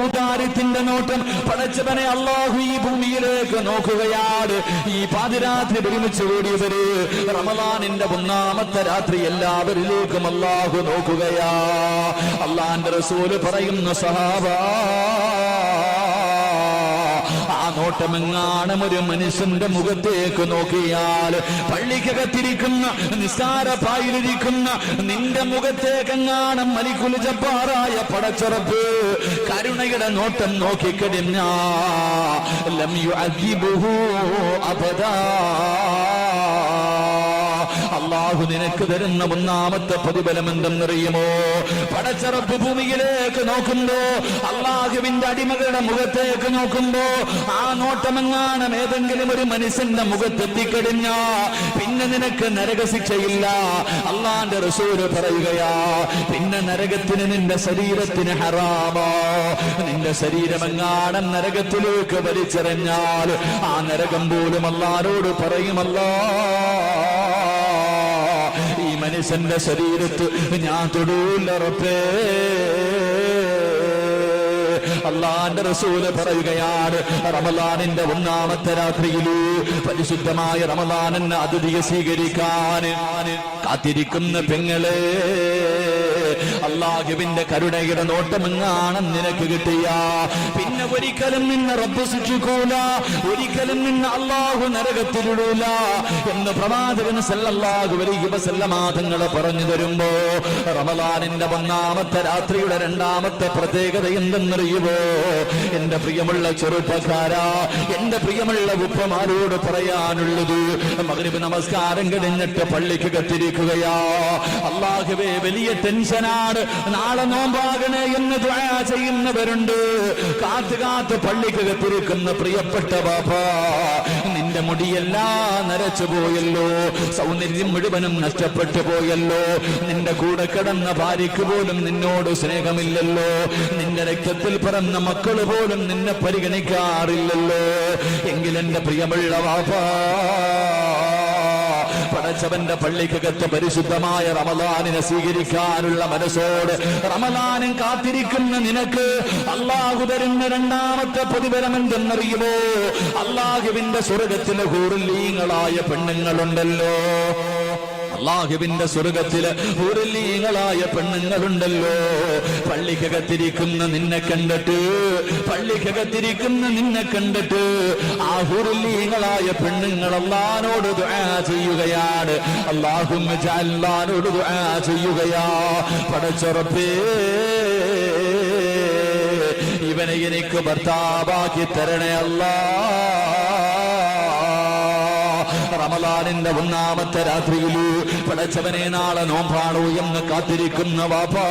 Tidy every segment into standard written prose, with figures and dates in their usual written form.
ഔദാര്യത്തിന്റെ നോട്ടം. പടച്ചവനെ അല്ലാഹു ഈ ഭൂമിയിലേക്ക് നോക്കുകയാണ്. ഈ പാതിരാത്രി ഒരുമിച്ച് കൂടിയവര് റമളാനിന്റെ ഒന്നാമത്തെ രാത്രി എല്ലാവരിലേക്കും അല്ലാഹു നോക്കുകയാ. അല്ലാഹുവിന്റെ റസൂൽ പറയുന്നു, സഹാബാ, ആ നോട്ടമെങ്ങാനും ഒരു മനുഷ്യന്റെ മുഖത്തേക്ക് നോക്കിയാൽ, പള്ളിക്കകത്തിരിക്കുന്ന നിസ്സാര പായിലിരിക്കുന്ന നിന്റെ മുഖത്തേക്കെങ്ങാനും മലിക്കുൽ ജബ്ബാറായ പടച്ചറപ്പ് കരുണയുടെ നോട്ടം നോക്കിക്കഴിഞ്ഞാ ലം യുഅദിബുഹു അബദാ. അല്ലാഹു നിനക്ക് തരുന്ന ഒന്നാമത്തെ പ്രതിഫലം എന്തെന്നറിയുമോ? പടച്ചറപ്പ് ഭൂമിയിലേക്ക് നോക്കുമ്പോ, അല്ലാഹുവിന്റെ അടിമകളുടെ മുഖത്തേക്ക് നോക്കുമ്പോ, ആ നോട്ടമെങ്ങാനും ഏതെങ്കിലും ഒരു മനുഷ്യന്റെ മുഖത്തെത്തിക്കഴിഞ്ഞാ പിന്നെ നിനക്ക് നരകശിക്ഷയില്ല. അല്ലാഹുവിന്റെ റസൂൽ പറയുകയാ, പിന്നെ നരകത്തിന് നിന്റെ ശരീരത്തിന് ഹറാമോ. നിന്റെ ശരീരമെങ്ങാനും നരകത്തിലേക്ക് വലിച്ചെറിഞ്ഞാൽ ആ നരകം പോലും അല്ലാഹുവോട് പറയുമല്ലോ, ഈ മനുഷ്യന്റെ ശരീരത്ത് ഞാൻ തൊടൂല റബ്ബേ. അല്ലാഹുവിന്റെ റസൂല് പറയുകയാണ്, റമളാനിന്റെ ഒന്നാമത്തെ രാത്രിയിൽ പരിശുദ്ധമായ റമളാനിനെ അതിഥിയെ സ്വീകരിക്കാൻ കാത്തിരിക്കുന്ന പെങ്ങളെ, അല്ലാഹുവിന്റെ കരുണയുടെ നോട്ടമെങ്ങാനും നിനക്ക് കിട്ടിയ പിന്നെ ഒരിക്കലും നിന്നെ റബ്ബ് ശിക്ഷിക്കൂല, ഒരിക്കലും നിന്നെ അല്ലാഹു നരകത്തിലിടൂല എന്ന് പ്രവാചകൻ സല്ലല്ലാഹു അലൈഹി വസല്ലമ തങ്ങൾ പറഞ്ഞു തരുമ്പോ, റമളാനിന്റെ ഒന്നാമത്തെ രാത്രിയുടെ രണ്ടാമത്തെ പ്രത്യേകത എന്തെന്നറിയുമോ? എന്റെ പ്രിയമുള്ള ചെറുപ്പക്കാരാ, എന്റെ പ്രിയമുള്ള ഉപ്പമാരോട് പറയാനുള്ളത്, മഗ്രിബ് നമസ്കാരം കഴിഞ്ഞിട്ട് പള്ളിക്ക് കത്തിരിക്കുകയാ. അല്ലാഹുവേ, വലിയ ടെൻഷനാണ്, നാളെ നോമ്പാകണേ എന്ന് ദുആ ചെയ്യുന്നവരുണ്ട്. കാത്ത് പള്ളിക്ക് കത്തിരിക്കുന്ന പ്രിയപ്പെട്ട ബാപ്പാ, നിന്റെ മുടിയെല്ലാം നരച്ചു പോയല്ലോ, സൗന്ദര്യം മുഴുവനും നഷ്ടപ്പെട്ടു പോയല്ലോ, നിന്റെ കൂടെ കിടന്ന ഭാര്യയ്ക്ക് പോലും നിന്നോട് സ്നേഹമില്ലല്ലോ, നിന്റെ രക്തത്തിൽ പിറന്ന മക്കള് പോലും നിന്നെ പരിഗണിക്കാറില്ലല്ലോ. എങ്കിലെന്റെ പ്രിയമുള്ള ബാപ്പാ, പടച്ചവന്റെ പള്ളിക്കകത്ത് പരിശുദ്ധമായ റമളാനിനെ സ്വീകരിക്കാനുള്ള മനസ്സോട് റമളാനും കാത്തിരിക്കുന്ന നിനക്ക് അല്ലാഹു തരുന്ന രണ്ടാമത്തെ പ്രതിഫലം എന്തെന്നറിയുമോ? അല്ലാഹുവിന്റെ സ്വർഗ്ഗത്തിലെ ഹൂറുല്ലീങ്ങളായ പെണ്ണുങ്ങളുണ്ടല്ലോ, അല്ലാഹുവിന്റെ സ്വർഗ്ഗത്തിലെ ഹൂറുല്ലീങ്ങളായ പെണ്ണുങ്ങളുണ്ടല്ലോ. പള്ളിക്കകത്തിരിക്കുന്ന നിന്നെ കണ്ടിട്ട്, പള്ളിക്കകത്തിരിക്കുന്ന നിന്നെ കണ്ടിട്ട് ആ ഹൂറുല്ലീങ്ങളായ പെണ്ണുങ്ങൾ അല്ലാഹുവോട് ദുആ ചെയ്യുകയാണ്. അല്ലാഹുമ്മ ജഅൽനാനോട് ദുആ ചെയ്യുകയാ, പടച്ച റബ്ബേ, ഇവനെ എനിക്ക് ഭർത്താവാക്കി തരണേ അല്ലാ. റമളാനിന്റെ ഒന്നാമത്തെ രാത്രിയിൽ പടച്ചവനെ നാളെ നോമ്പാണോ എന്ന് കാത്തിരിക്കുന്ന വാപ്പാ,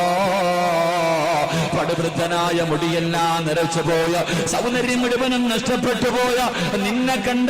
പടുവൃദ്ധനായ മുടിയെല്ലാം നിറച്ചു പോയ, സൗന്ദര്യം മുഴുവനും നഷ്ടപ്പെട്ടു പോയ നിന്നെ കണ്ട